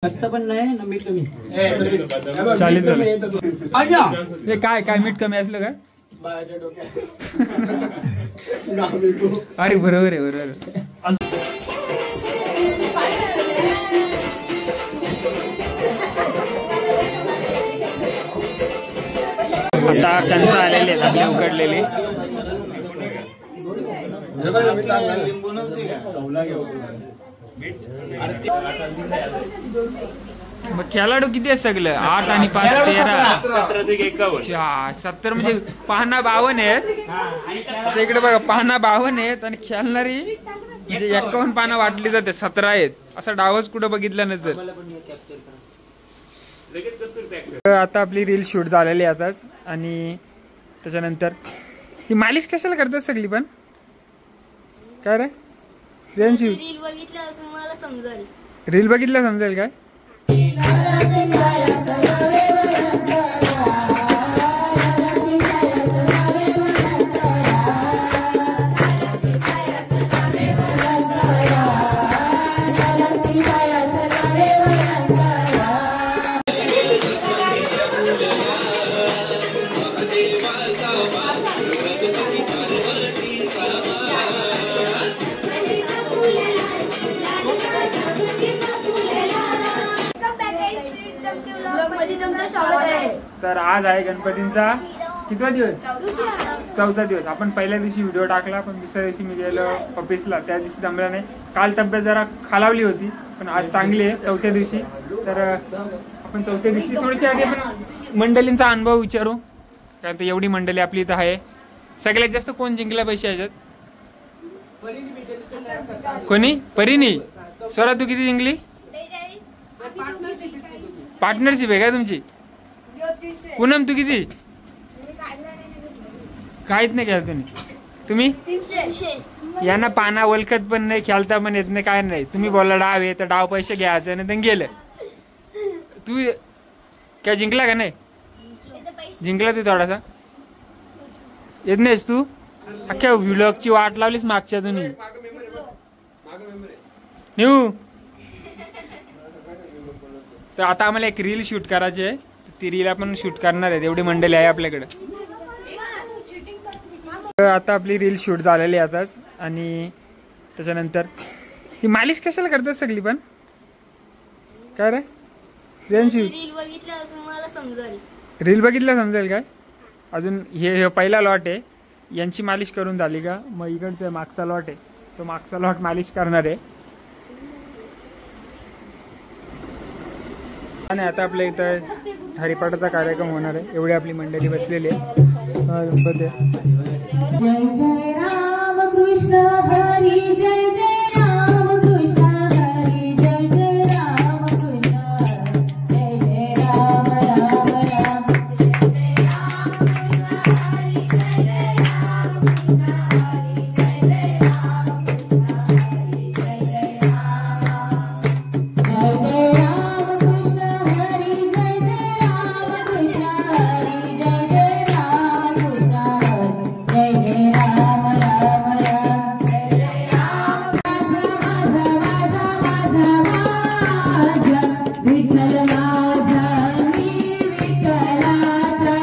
कच्चा पण नाही ना मीठ कमी चालेल हे काय काय मीठ कमी असलं काय अरे बरोबर आहे बरोबर आता कंस आलेले आहेत आपले उकडलेले मग खेळाडू किती आहे सगळं 8 आणि 5 13 70 म्हणजे पाहणा 52 आहेत इकडे बघा पाहणा 52 आहेत आणि खेळणारी म्हणजे 51 पानं वाटली जाते 17 आहेत असा डावच कुठं बघितला नसेल. आता आपली रील शूट झालेली आताच आणि त्याच्यानंतर ही मालिश कशाला करतात सगळी पण काय रे रील बघितलं समजेल काय तर आज आहे गणपतींचा कितवा दिवस 4था दिवस. आपण पहिल्या दिवशी व्हिडिओ टाकला पण दुसऱ्या दिवशी मी गेलो ऑफिसला त्या दिवशी जमला नाही. काल तब्येत जरा खालावली होती पण आज चांगली आहे 4थ्या दिवशी. तर आपण 4थ्या दिवशी थोडीशी आधी आपण मंडळींचा अनुभव विचारू कारण एवढी मंडळी आपली इथं आहे. सगळ्यात जास्त कोण जिंकला पैसे याच्यात कोणी परीनी स्वरा तू किती जिंकली पार्टनरशिप आहे का तुमची पूनम तू किती काहीच नाही केलं तुम्ही यांना पाना ओळखत पण नाही खेळता पण येत नाही काय नाही. तुम्ही बोलला डाव आहे तर डाव पैसे घ्यायचं आणि तर गेलं. तू काय जिंकला का नाही जिंकला तू थोडासा येत नाहीस तू अख्ख्या व्लॉगची वाट लावलीस मागच्या तुम्ही नेऊ. तर आता आम्हाला एक रील शूट करायची आहे ती रील आपण शूट करणार आहे एवढी मंडळी आहे आपल्याकडे. आता आपली रील शूट झालेली आताच आणि त्याच्यानंतर ही मालिश कशाला करतात सगळी पण काय रे रील बघितलं समजेल काय अजून हे पहिला लॉट आहे यांची मालिश करून झाली का मग इकडचं मागचा लॉट आहे तो मागचा लॉट मालिश करणार आहे. आणि आता आपल्या इथं हरिपाठाचा कार्यक्रम होणार आहे एवढी आपली मंडळी बसलेली आहे. जय जय राम कृष्ण हरी जय जय राम कृष्ण हरी जय जय राम कृष्ण जय जय राम राम राम जय जय राम कृष्ण हरी जय जय राम कृष्ण हरी जय जय राम कृष्ण हरी जय जय राम जय जय राम कृष्ण हरी जय जय राम कृष्ण हरी जय जय राम कृष्ण हरी जय जय राम राम राम जय जय राम माझा माझा माझा माझा विठ्ठल माझा मी विठ्ठलाचा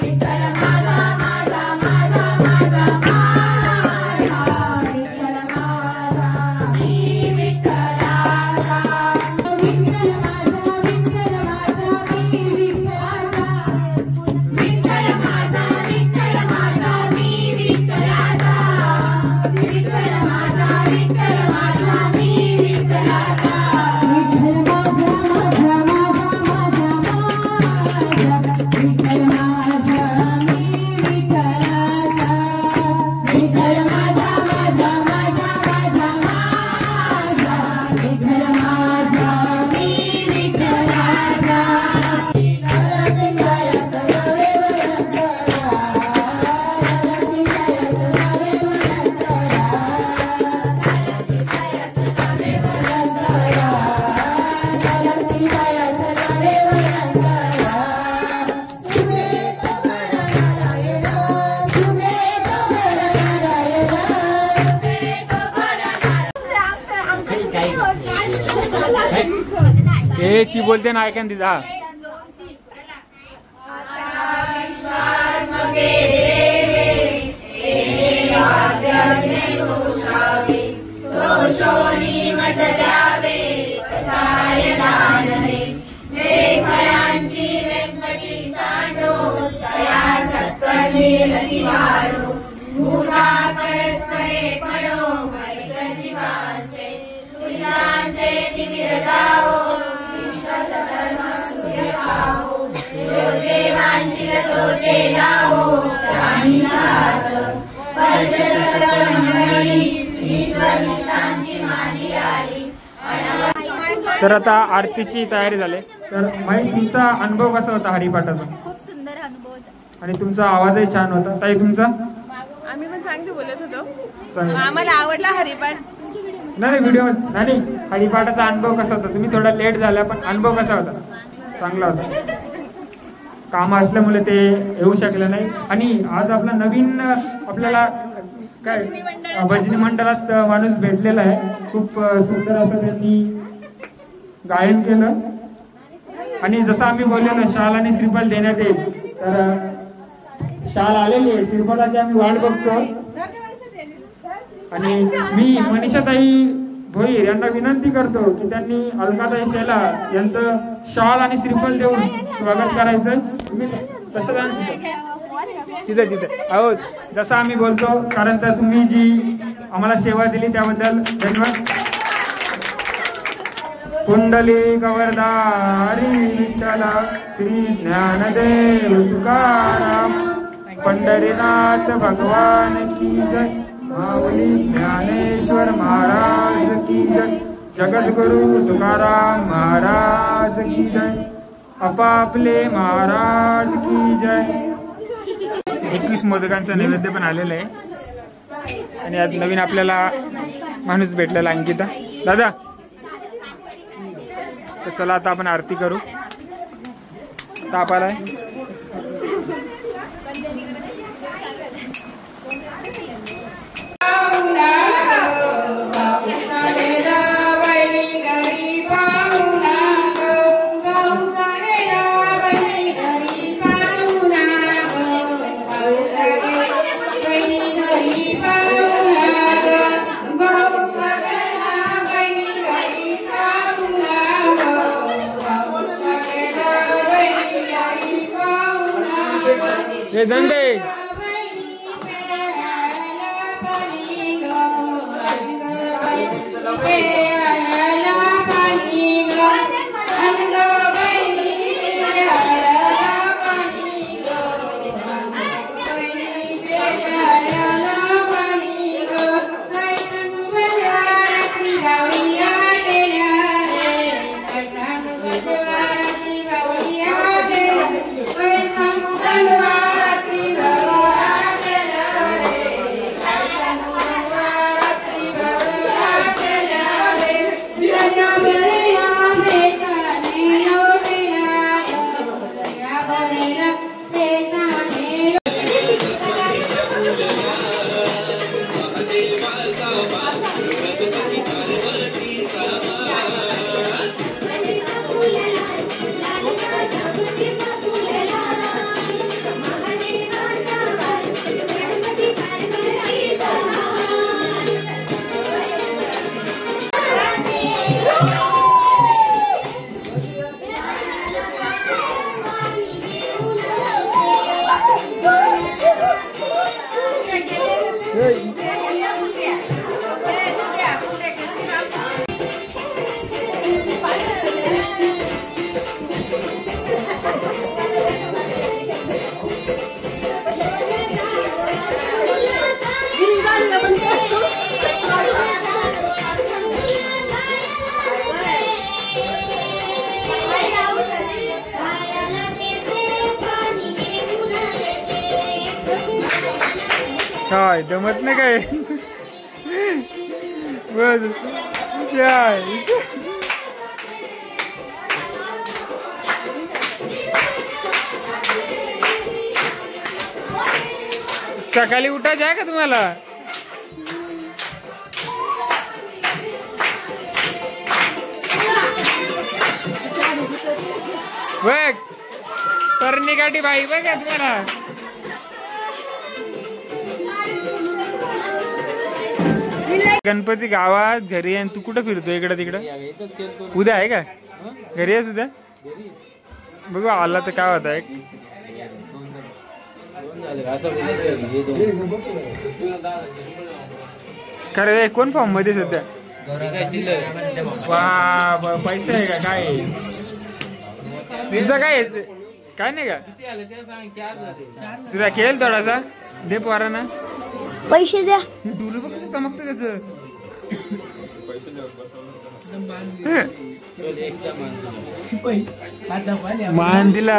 विठ्ठल माझा माझा माझा माझा माझा विठ्ठल माझा मी विठ्ठलाचा विठ्ठल माझा विठ्ठल माझा मी विठ्ठलाचा विठ्ठल माझा विठ्ठल माझा मी विठ्ठलाचा विठ्ठल माझा विठ्ठल माझा मी विठ्ठलाचा विठ्ठल माझा माझा माझा माझा विठ्ठल माझा मी विठ्ठलाचा विठ्ठल माझा माझा माझा माझा माझा विठ्ठल माझा मी हे ती बोलते ना ऐका तिचा. तर आता आरतीची तयारी झाली. तर माई तुमचा अनुभव कसा होता हरिपाठाचा? खूप सुंदर अनुभव होता आणि तुमचा आवाजही छान होता. ताई तुमचा? आम्ही पण चांगले बोलत होतो. आम्हाला आवडला हरिपाठ. नाही व्हिडिओ नाही हरिपाठाचा अनुभव कसा होता? तुम्ही थोडा लेट झाला पण अनुभव कसा होता? चांगला होता. काम असल्यामुळे ते येऊ शकले नाही. आणि आज आपला नवीन आपल्याला काय भजनी मंडळात माणूस भेटलेला आहे. खूप सुंदर असं त्यांनी गायन केलं. आणि जसं आम्ही बोललेलो शाल आणि श्रीफळ देण्यात येईल, तर शाल आलेली आहे, श्रीफळाची आम्ही वाट बघतो. आणि मी मनीषाताई भोईर यांना विनंती करतो की त्यांनी अलकाताई शेला यांचं शाल आणि श्रीफळ देऊन स्वागत करायचं. तुम्ही तसं तिथे तिथे आहोत जसं आम्ही बोलतो, कारण तर तुम्ही जी आम्हाला सेवा दिली त्याबद्दल धन्यवाद. कुंडली गवरदारी विठ्ठला श्री ज्ञानदेव तुकाराम, पंढरीनाथ भगवान की जय, माऊली ज्ञानेश्वर महाराज की जय, जगद्गुरु तुकाराम महाराज की जय, आपापले महाराज की जय. 21 मोदकांचा नैवेद्य पण आलेला आहे. आणि आज नवीन आपल्याला माणूस भेटलेला अंकिता दादा. तर चला आता आपण आरती करू. ताप आलाय. हे धंदे काय जमत नाही काय बस सकाळी उठायचं आहे का तुम्हाला? बघ परनिकाठी बाई बघ तुम्हाला गणपती गावात घरी आहे. तू कुठं फिरतो इकडं तिकडं? उद्या आहे का घरी आहेस उद्या? बघू आला तर काय होता एक खरं कोण फॉर्म मध्ये सध्या? वा पैसे आहे का काय? तुझं काय काय नाही का? तुझा खेळ थोडासा दे पोरा ना पैसे द्या. डुलू बघ कसं चमकतं त्याच. मान दिला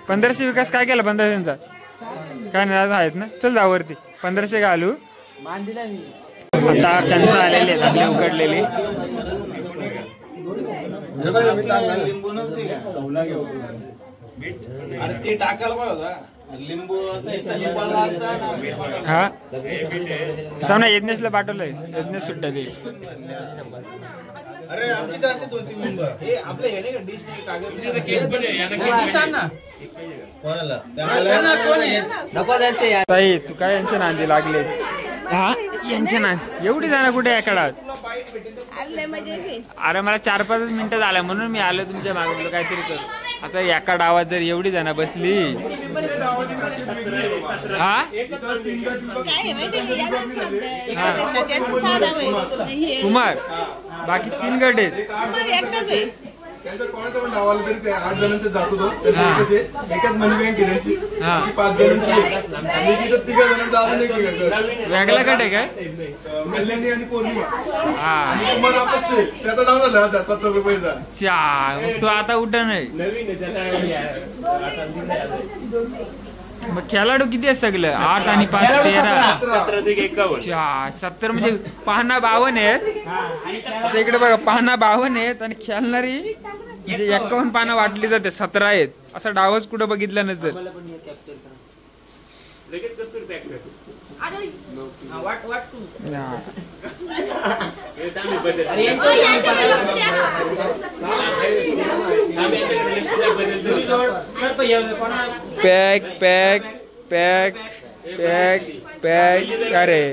1500 विकास काय केला 1500चा काय नाही आहेत ना. चल जावरती 1500 घालू. आता कंस आलेले आहेत आपले उकडलेले. ते टाकायला पाहिजे लिंबू हा जाऊ ना. यज्ञेशला पाठवलंय. यज्ञेश सुट्ट्या देईल. ताई तू काय यांच्या नांदी लागले? हा यांच्या नांदी एवढी जाणार कुठे या काळात? अरे मला 4-5 मिनिटं झाल्या म्हणून मी आलो तुमच्या मागे काहीतरी कर. आता एका डावात जर एवढी जण बसली हा कुमार बाकी 3 गट आहेत. वेगळा गट आहे काय? कल्याणी आणि पौर्णिमा मग तो आता उठ नाही. मग खेळाडू किती आहे सगळं? 8 आणि 5 13 70 म्हणजे पाहणा 52 आहेत. इकडे बघा पाहणा 52 आहेत आणि खेळणारी म्हणजे 51 पानं वाटली जाते 17 आहेत. असा डावच कुठं बघितला नसेल. Pack pack pack pack pack अरे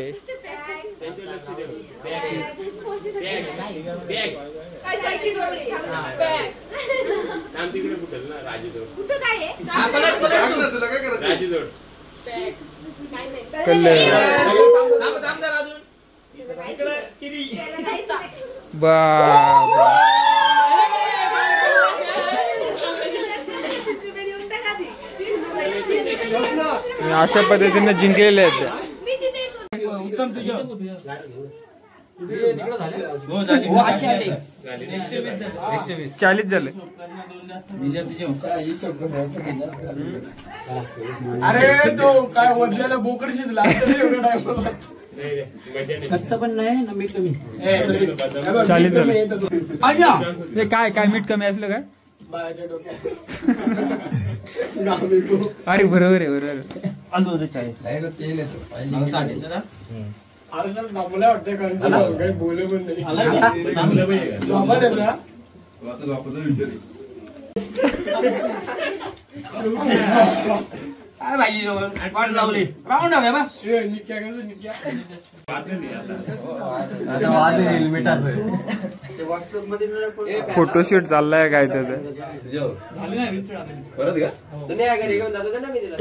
अशा पद्धतीने जिंकलेले आहेत. उत्तम 40 झाले. अरे तो काय वरच्याला बोकड शिजला पण नाही ना. मीठ कमी 40 झाले. काय काय मीठ कमी असलं काय? अरे बरोबर आहे बरोबर. फोटोशूट चाललाय काय त्याचं?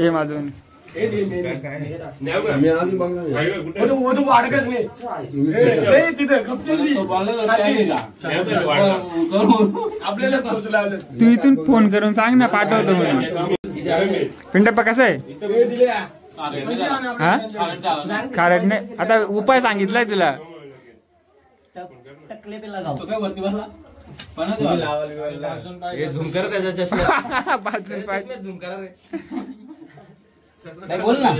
हे माझून तू इथून फोन करून सांग ना पाठवतो म्हणून. पिंटप्पा कसं आहे? हा खारट नाही. आता उपाय सांगितलाय तुला. झुमकर त्याच्या चष्म्यात बाजून झुमकर बोल ना.